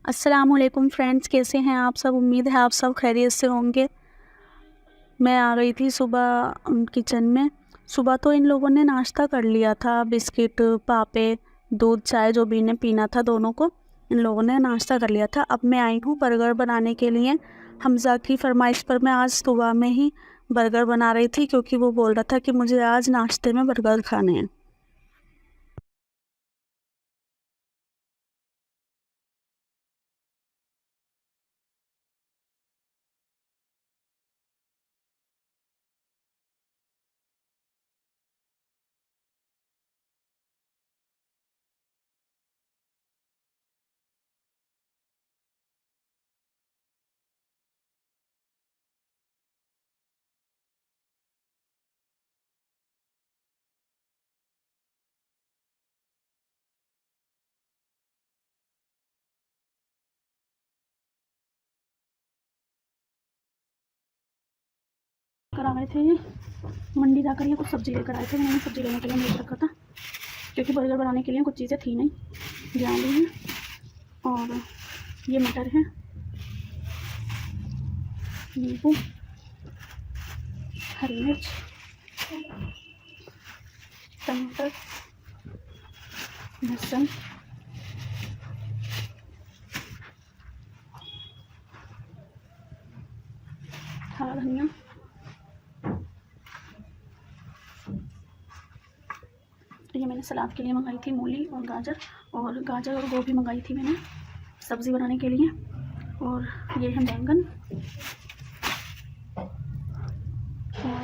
अस्सलामुअलैकुम फ्रेंड्स, कैसे हैं आप सब। उम्मीद है आप सब खैरियत से होंगे। मैं आ गई थी सुबह किचन में। सुबह तो इन लोगों ने नाश्ता कर लिया था, बिस्किट पापे दूध चाय जो भी इन्हें पीना था दोनों को, इन लोगों ने नाश्ता कर लिया था। अब मैं आई हूँ बर्गर बनाने के लिए। हमज़ा की फरमाइश पर मैं आज सुबह में ही बर्गर बना रही थी, क्योंकि वो बोल रहा था कि मुझे आज नाश्ते में बर्गर खाने हैं। कर आ गए थे मंडी जाकर, ये कुछ सब्ज़ी लेकर आए थे। मैंने सब्ज़ी लेने के लिए लेकर रखा था, क्योंकि बर्गर बनाने के लिए कुछ चीज़ें थी नहीं। ये आलू है और ये मटर है, नींबू, हरी मिर्च, टमाटर, लहसुन, हरा धनिया, ये मैंने सलाद के लिए मंगाई थी मूली और गाजर और गोभी मंगाई थी मैंने सब्ज़ी बनाने के लिए। और ये है बैंगन और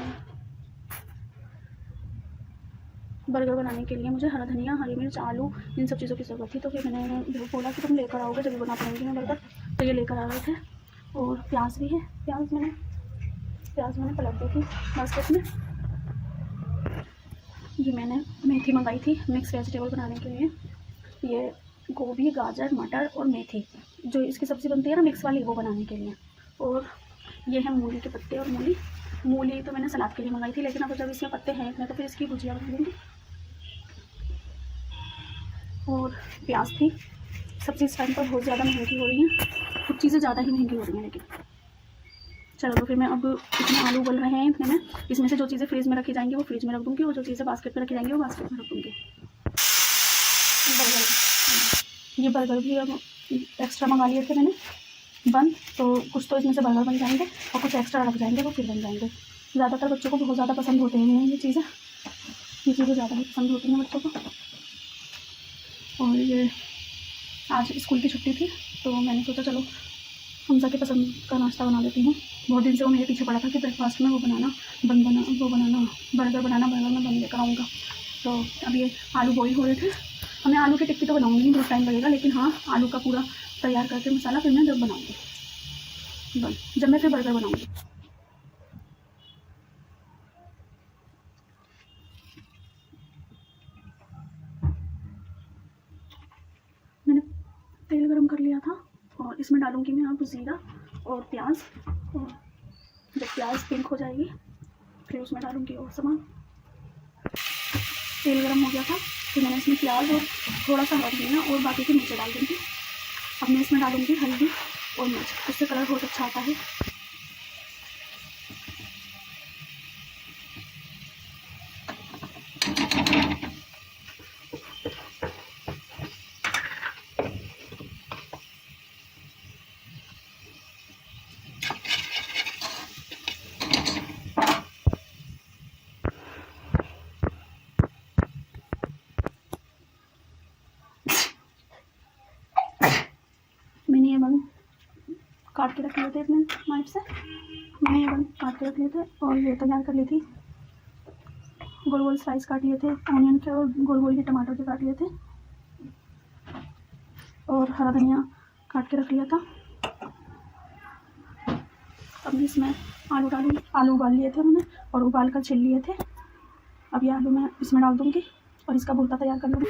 बर्गर बनाने के लिए मुझे हरा धनिया, हरी मिर्च, आलू, इन सब चीज़ों की ज़रूरत थी। तो फिर मैंने बोला कि तुम लेकर आओगे जब बना पाऊँगी मैं बर्गर, तो ये लेकर आ गए थे। और प्याज भी है, प्याज मैंने पलट दी थी बास्केट में। ये मैंने मेथी मंगाई थी मिक्स वेजिटेबल बनाने के लिए। ये गोभी, गाजर, मटर और मेथी, जो इसकी सब्ज़ी बनती है ना मिक्स वाली, वो बनाने के लिए। और ये है मूली के पत्ते और मूली तो मैंने सलाद के लिए मंगाई थी, लेकिन अब जब इसमें पत्ते हैं इतने तो फिर इसकी भुजिया बना लूँगी। और प्याज थी। सब्ज़ी इस टाइम पर बहुत ज़्यादा महंगी हो रही है, कुछ चीज़ें ज़्यादा ही महंगी हो रही हैं। लेकिन चलो, तो फिर मैं अब इतने आलू उबल रहे हैं, इतने में इसमें से जो चीज़ें फ्रीज़ में रखी जाएंगी वो फ्रीज़ में रख दूँगी, और जो चीज़ें बास्केट में रखी जाएंगी वो बास्केट में रख दूँगी। ये बर्गर भी अब एक्स्ट्रा मंगा लिए थे मैंने बन, तो कुछ तो इसमें से बर्गर बन जाएंगे और कुछ एक्स्ट्रा रख जाएंगे वो फिर बन जाएंगे। ज़्यादातर बच्चों को बहुत ज़्यादा पसंद होते हैं ये चीज़ें ज़्यादा ही पसंद होती हैं बच्चों को। और ये आज स्कूल की छुट्टी थी, तो मैंने सोचा चलो हमज़ा के पसंद का नाश्ता बना लेती हूँ। बहुत दिन से वो मेरे पीछे पड़ा था कि ब्रेकफास्ट में वो बनाना बर्गर बनाना, बर्गर में बन लेकर आऊँगा। तो अब ये आलू बॉईल हो रहे थे। हमें आलू की टिक्की तो बनाऊँगी नहीं, बहुत टाइम लगेगा, लेकिन हाँ आलू का पूरा तैयार करके मसाला फिर मैं जब बनाऊँगी, जब मैं फिर बर्गर बनाऊँगी। मैंने तेल गरम कर लिया था और इसमें डालूँगी मैं अब ज़ीरा और प्याज। और जब प्याज पिंक हो जाएगी फिर उसमें डालूँगी और सामान। तेल गरम हो गया था, फिर मैंने इसमें प्याज और थोड़ा सा हरा धनिया और बाकी की मिर्चें डाल दूँगी। अब मैं इसमें डालूँगी हल्दी और मिर्च, इससे कलर बहुत अच्छा आता है। मैंने ये बन काट के रख लिए थे अपने नाइफ से, मैंने ये बन काट के रख लिए थे और ये तैयार कर ली थी। गोल गोल स्लाइस काट लिए थे ऑनियन के, और गोल गोल ही टमाटर के काट लिए थे, और हरा धनिया काट के रख लिया था। अब मैं इसमें आलू डालूँगी। आलू उबाल लिए थे मैंने और उबाल कर छिल लिए थे। अब ये आलू मैं इसमें डाल दूँगी और इसका भुर्ता तैयार कर लूँगी।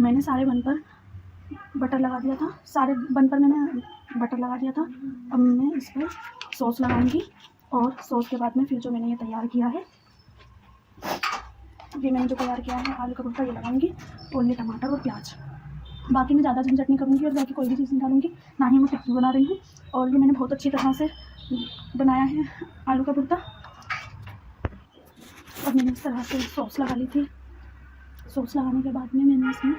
मैंने सारे बन पर बटर लगा दिया था, सारे बन पर मैंने बटर लगा दिया था। अब मैं इस पर सॉस लगाऊंगी और सॉस के बाद में फिर जो मैंने ये तैयार किया है, ये मैंने जो तैयार किया है आलू का भुर्ता, ये लगाऊंगी और ये टमाटर और प्याज। बाकी मैं ज़्यादा झंझट नहीं करूँगी और बाकी कोई भी चीज़ नहीं डालूंगी, ना ही मैं टिक्की बना रही हूँ। और ये मैंने बहुत अच्छी तरह से बनाया है आलू का भुर्ता। अब मैंने इस तरह से सॉस लगा ली थी। सॉस लगाने के बाद में मैंने इसमें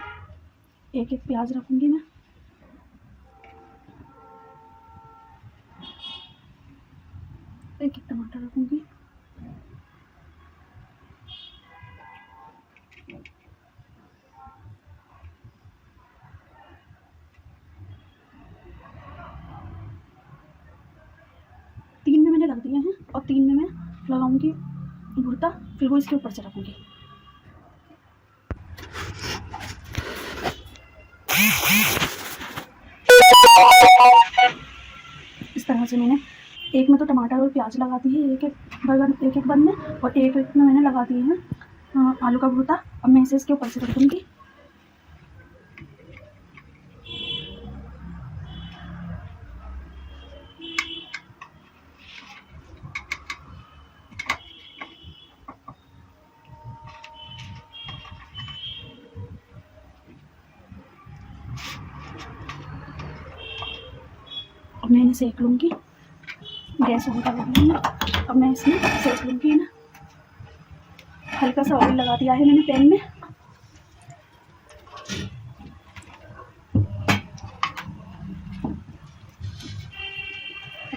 एक एक प्याज रखूँगी, मैं एक एक टमाटर रखूँगी। तीन में मैंने रख दिए हैं और तीन में मैं लगाऊंगी भुर्ता, फिर वो इसके ऊपर से रखूँगी। इस तरह से मैंने एक में तो टमाटर और प्याज लगा दी है, एक एक बर्गर एक एक बन में, और एक एक में मैंने लगा दिए हैं आलू का भुर्ता। अब मैं इसे इसके ऊपर से रख दूँगी। अब मैं इन्हें सेक लूँगी, गैस ऑन कर लूँगी मैं। अब मैं इसमें सेक लूँगी ना, हल्का सा ऑयल लगा दिया है मैंने पैन में।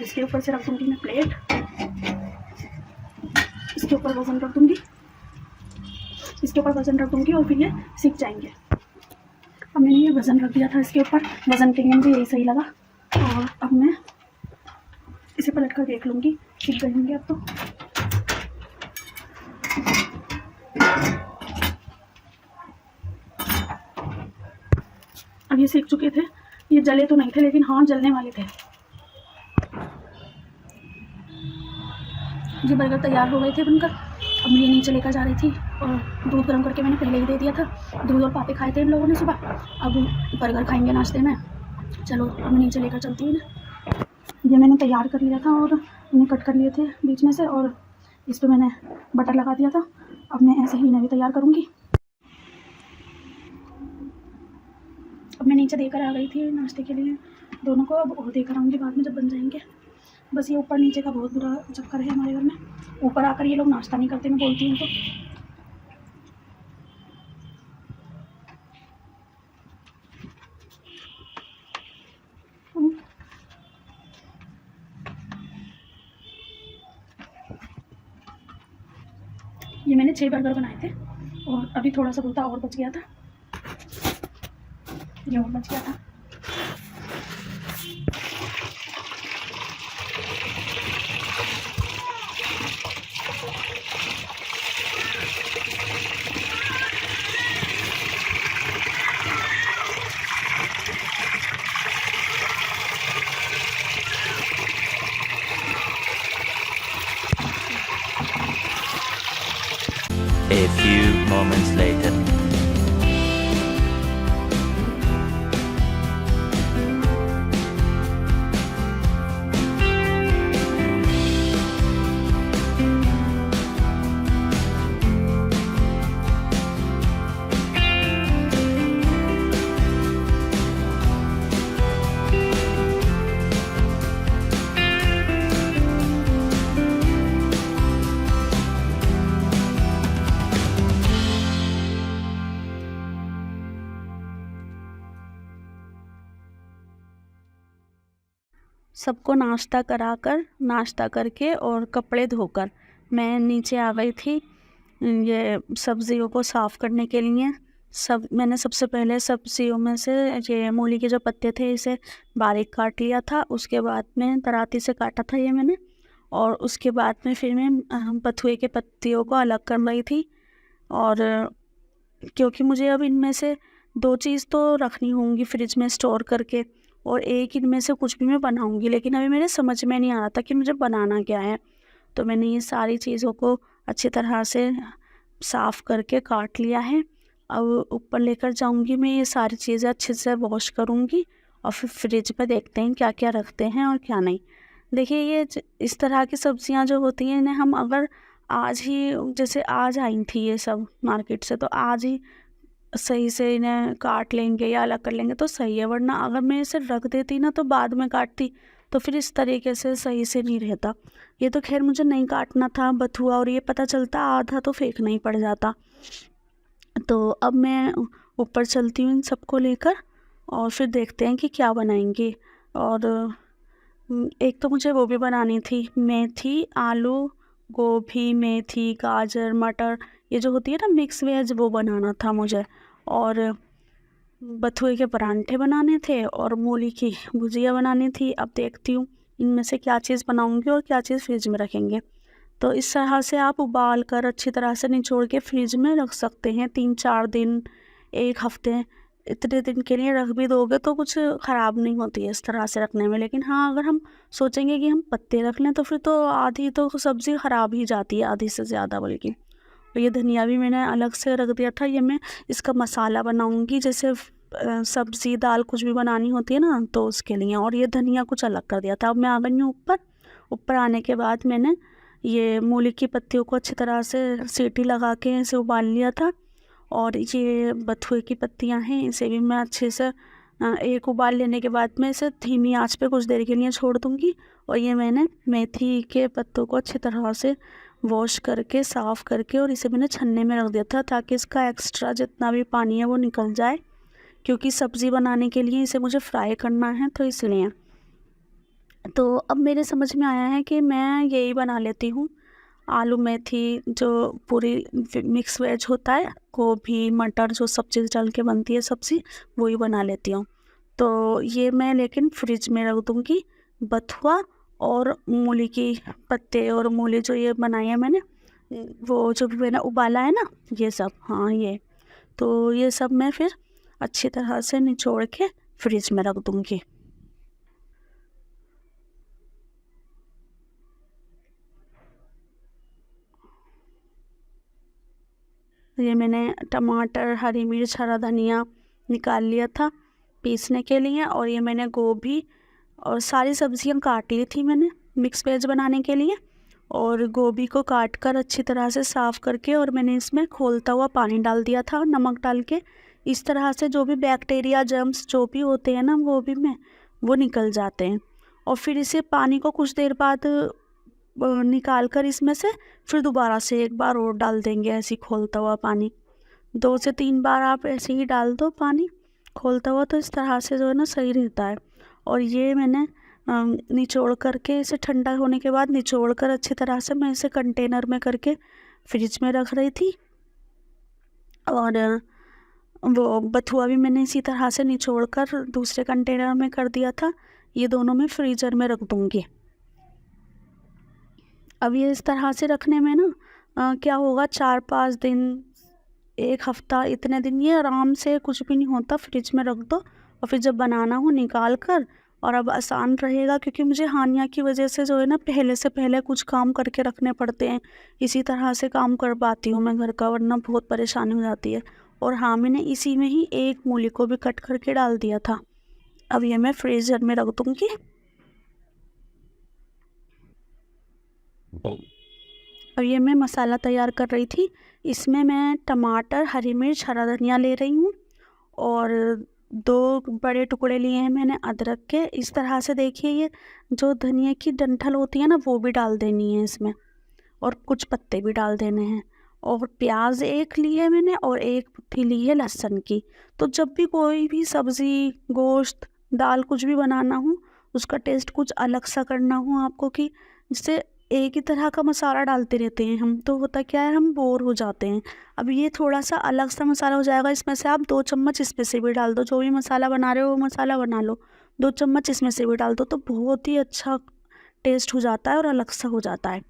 इसके ऊपर से रख दूँगी मैं प्लेट, इसके ऊपर वज़न रख दूँगी, इसके ऊपर वज़न रख दूँगी और फिर ये सीख जाएंगे। अब मैंने ये वज़न रख दिया था इसके ऊपर, वज़न के लिए मुझे यही सही लगा। और अब मैं इसे पलट कर देख लूँगी, सीख गए होंगे अब तो। अब ये सीख चुके थे, ये जले तो नहीं थे लेकिन हाँ जलने वाले थे। ये बर्गर तैयार हो गए थे बनकर। अब मैं ये नीचे लेकर जा रही थी और दूध गर्म करके मैंने पहले ही दे दिया था। दूध और पापे खाए थे इन लोगों ने सुबह, अब बर्गर खाएंगे नाश्ते में। चलो अब मैं नीचे लेकर चलती हूँ ना। ये मैंने तैयार कर लिया था और इन्हें कट कर लिए थे बीच में से, और इस पर मैंने बटर लगा दिया था। अब मैं ऐसे ही इन्हें भी तैयार करूँगी। अब मैं नीचे देकर आ गई थी नाश्ते के लिए दोनों को, अब और देकर आऊँगी बाद में जब बन जाएंगे। बस ये ऊपर नीचे का बहुत बुरा चक्कर है हमारे घर में, ऊपर आकर ये लोग नाश्ता नहीं करते, मैं बोलती हूँ तो। ये मैंने 6 बर्गर बनाए थे और अभी थोड़ा सा भुर्ता और बच गया था, ये और बच गया था। A few moments later. सबको नाश्ता कराकर, नाश्ता करके और कपड़े धोकर मैं नीचे आ गई थी ये सब्जियों को साफ़ करने के लिए। मैंने सबसे पहले सब्जियों में से ये मूली के जो पत्ते थे इसे बारीक काट लिया था, उसके बाद में तराती से काटा था ये मैंने, और उसके बाद में फिर मैं बथुए के पत्तियों को अलग कर रही थी। और क्योंकि मुझे अब इनमें से 2 चीज़ तो रखनी होंगी फ्रिज में स्टोर करके, और एक इनमें से कुछ भी मैं बनाऊंगी, लेकिन अभी मेरे समझ में नहीं आ रहा था कि मुझे बनाना क्या है। तो मैंने ये सारी चीज़ों को अच्छी तरह से साफ़ करके काट लिया है। अब ऊपर लेकर जाऊंगी मैं, ये सारी चीज़ें अच्छे से वॉश करूंगी और फिर फ्रिज पे देखते हैं क्या क्या रखते हैं और क्या नहीं। देखिए ये इस तरह की सब्जियां जो होती हैं, इन्हें हम अगर आज ही, जैसे आज आई थी ये सब मार्केट से, तो आज ही सही से इन्हें काट लेंगे या अलग कर लेंगे तो सही है, वरना अगर मैं इसे रख देती ना तो बाद में काटती तो फिर इस तरीके से सही से नहीं रहता। ये तो खैर मुझे नहीं काटना था बथुआ, और ये पता चलता आधा तो फेंकना ही पड़ जाता। तो अब मैं ऊपर चलती हूँ इन सबको लेकर और फिर देखते हैं कि क्या बनाएंगे। और एक तो मुझे वो भी बनानी थी, मेथी, आलू, गोभी, मेथी, गाजर, मटर, ये जो होती है ना मिक्स वेज, वो बनाना था मुझे। और बथुए के परांठे बनाने थे और मूली की भुजिया बनानी थी। अब देखती हूँ इनमें से क्या चीज़ बनाऊंगी और क्या चीज़ फ्रिज में रखेंगे। तो इस तरह से आप उबाल कर अच्छी तरह से निचोड़ के फ्रिज में रख सकते हैं 3-4 दिन, 1 हफ्ते, इतने दिन के लिए रख भी दोगे तो कुछ ख़राब नहीं होती है इस तरह से रखने में। लेकिन हाँ, अगर हम सोचेंगे कि हम पत्ते रख लें तो फिर तो आधी तो सब्ज़ी ख़राब ही जाती है, आधी से ज़्यादा बल्कि। और ये धनिया भी मैंने अलग से रख दिया था, ये मैं इसका मसाला बनाऊंगी, जैसे सब्ज़ी दाल कुछ भी बनानी होती है ना तो उसके लिए। और ये धनिया कुछ अलग कर दिया था। अब मैं आ गई हूँ ऊपर। ऊपर आने के बाद मैंने ये मूली की पत्तियों को अच्छी तरह से सीटी लगा के इसे उबाल लिया था। और ये बथुए की पत्तियां हैं, इसे भी मैं अच्छे से एक उबाल लेने के बाद मैं इसे धीमी आंच पे कुछ देर के लिए छोड़ दूंगी। और ये मैंने मेथी के पत्तों को अच्छी तरह से वॉश करके साफ़ करके और इसे मैंने छन्ने में रख दिया था ताकि इसका एक्स्ट्रा जितना भी पानी है वो निकल जाए, क्योंकि सब्ज़ी बनाने के लिए इसे मुझे फ्राई करना है तो इसलिए। तो अब मेरे समझ में आया है कि मैं यही बना लेती हूँ, आलू मेथी जो पूरी मिक्स वेज होता है, गोभी मटर जो सब चीज़ डाल के बनती है सब्ज़ी, वही बना लेती हूँ। तो ये मैं लेकिन फ्रिज में रख दूँगी, बथुआ और मूली की पत्ते और मूली जो ये बनाई है मैंने, वो जो भी मैंने उबाला है ना ये सब, हाँ ये, तो ये सब मैं फिर अच्छी तरह से निचोड़ के फ्रिज में रख दूँगी। ये मैंने टमाटर, हरी मिर्च, हरा धनिया निकाल लिया था पीसने के लिए। और ये मैंने गोभी और सारी सब्जियां काट ली थी मैंने मिक्स वेज बनाने के लिए। और गोभी को काट कर अच्छी तरह से साफ़ करके और मैंने इसमें खौलता हुआ पानी डाल दिया था नमक डाल के। इस तरह से जो भी बैक्टीरिया जर्म्स जो भी होते हैं ना गोभी में, वो निकल जाते हैं। और फिर इसे पानी को कुछ देर बाद निकाल कर इसमें से फिर दोबारा से एक बार और डाल देंगे, ऐसे ही खौलता हुआ पानी। 2 से 3 बार आप ऐसे ही डाल दो पानी खौलता हुआ, तो इस तरह से जो है ना सही रहता है। और ये मैंने निचोड़ करके इसे ठंडा होने के बाद निचोड़ कर अच्छी तरह से मैं इसे कंटेनर में करके फ्रिज में रख रही थी। और वो बथुआ भी मैंने इसी तरह से निचोड़ कर दूसरे कंटेनर में कर दिया था। ये दोनों मैं फ्रीज़र में रख दूँगी। अब ये इस तरह से रखने में ना क्या होगा, 4-5 दिन, 1 हफ्ता, इतने दिन ये आराम से कुछ भी नहीं होता, फ्रिज में रख दो और फिर जब बनाना हो निकाल कर। और अब आसान रहेगा क्योंकि मुझे हानिया की वजह से जो है ना पहले से पहले कुछ काम करके रखने पड़ते हैं, इसी तरह से काम कर पाती हूँ मैं घर का, वरना बहुत परेशानी हो जाती है। और हाँ, मैंने इसी में ही एक मूली को भी कट करके डाल दिया था। अब ये मैं फ्रीज़र में रख दूँगी। और ये मैं मसाला तैयार कर रही थी, इसमें मैं टमाटर, हरी मिर्च, हरा धनिया ले रही हूँ और 2 बड़े टुकड़े लिए हैं मैंने अदरक के। इस तरह से देखिए, ये जो धनिया की डंठल होती है ना वो भी डाल देनी है इसमें, और कुछ पत्ते भी डाल देने हैं। और प्याज 1 ली है मैंने और 1 मुट्ठी ली है लहसुन की। तो जब भी कोई भी सब्ज़ी, गोश्त, दाल कुछ भी बनाना हो, उसका टेस्ट कुछ अलग सा करना हो आपको, कि जिससे एक ही तरह का मसाला डालते रहते हैं हम, तो होता क्या है, हम बोर हो जाते हैं। अब ये थोड़ा सा अलग सा मसाला हो जाएगा, इसमें से आप 2 चम्मच इसमें से भी डाल दो, जो भी मसाला बना रहे हो वो मसाला बना लो, 2 चम्मच इसमें से भी डाल दो, तो बहुत ही अच्छा टेस्ट हो जाता है और अलग सा हो जाता है।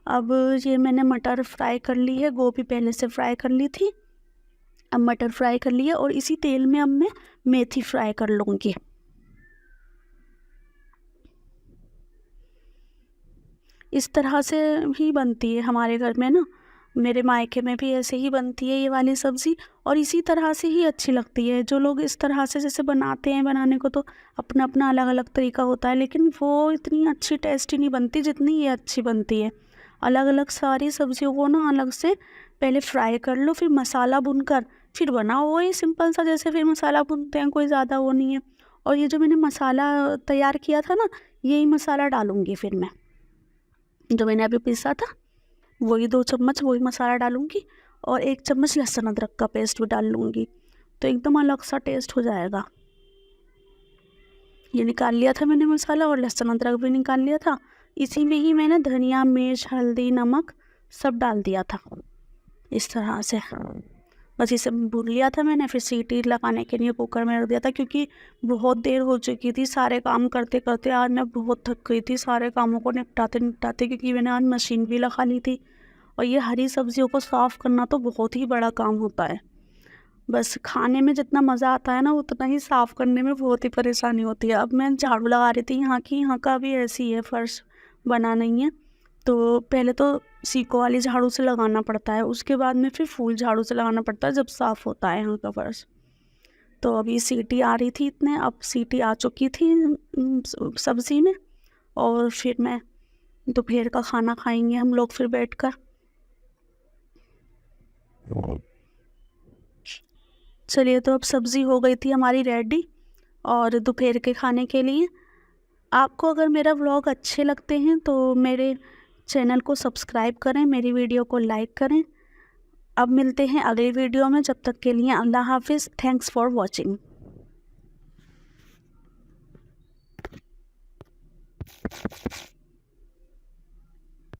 अब ये मैंने मटर फ्राई कर ली है, गोभी पहले से फ्राई कर ली थी, अब मटर फ्राई कर लिया और इसी तेल में अब मैं मेथी फ्राई कर लूँगी। इस तरह से ही बनती है हमारे घर में ना मेरे मायके में भी ऐसे ही बनती है ये वाली सब्ज़ी, और इसी तरह से ही अच्छी लगती है। जो लोग इस तरह से जैसे बनाते हैं, बनाने को तो अपना अपना अलग अलग तरीका होता है, लेकिन वो इतनी अच्छी टेस्टी नहीं बनती जितनी ये अच्छी बनती है। अलग अलग सारी सब्जियों को ना अलग से पहले फ्राई कर लो, फिर मसाला भूनकर फिर बनाओ, वही सिंपल सा जैसे फिर मसाला भूनते हैं, कोई ज़्यादा वो नहीं है। और ये जो मैंने मसाला तैयार किया था ना, यही मसाला डालूँगी फिर मैं, जो मैंने अभी पीसा था वही 2 चम्मच वही मसाला डालूँगी, और 1 चम्मच लहसुन अदरक का पेस्ट भी डाल लूँगी, तो एकदम अलग सा टेस्ट हो जाएगा। ये निकाल लिया था मैंने मसाला, और लहसुन अदरक भी निकाल लिया था। इसी में ही मैंने धनिया, मिर्च, हल्दी, नमक सब डाल दिया था इस तरह से। बस इसे भून लिया था मैंने, फिर सीटी लगाने के लिए कुकर में रख दिया था, क्योंकि बहुत देर हो चुकी थी सारे काम करते करते। आज मैं बहुत थक गई थी सारे कामों को निपटाते निपटाते, क्योंकि मैंने आज मशीन भी लगा ली थी। और ये हरी सब्जियों को साफ़ करना तो बहुत ही बड़ा काम होता है। बस खाने में जितना मज़ा आता है ना, उतना ही साफ़ करने में बहुत ही परेशानी होती है। अब मैं झाड़ू लगा रही थी यहाँ का भी ऐसी है, फर्श बना नहीं है, तो पहले तो सीको वाली झाड़ू से लगाना पड़ता है, उसके बाद में फिर फूल झाड़ू से लगाना पड़ता है जब साफ़ होता है यहाँ का फर्श। तो अभी सीटी आ रही थी इतने, अब सीटी आ चुकी थी सब्ज़ी में, और फिर मैं दोपहर का खाना खाएंगे हम लोग फिर बैठकर। चलिए, तो अब सब्ज़ी हो गई थी हमारी रेडी और दोपहर के खाने के लिए। आपको अगर मेरा व्लॉग अच्छे लगते हैं तो मेरे चैनल को सब्सक्राइब करें, मेरी वीडियो को लाइक करें। अब मिलते हैं अगली वीडियो में, जब तक के लिए अल्लाह हाफिज़। Thanks for watching.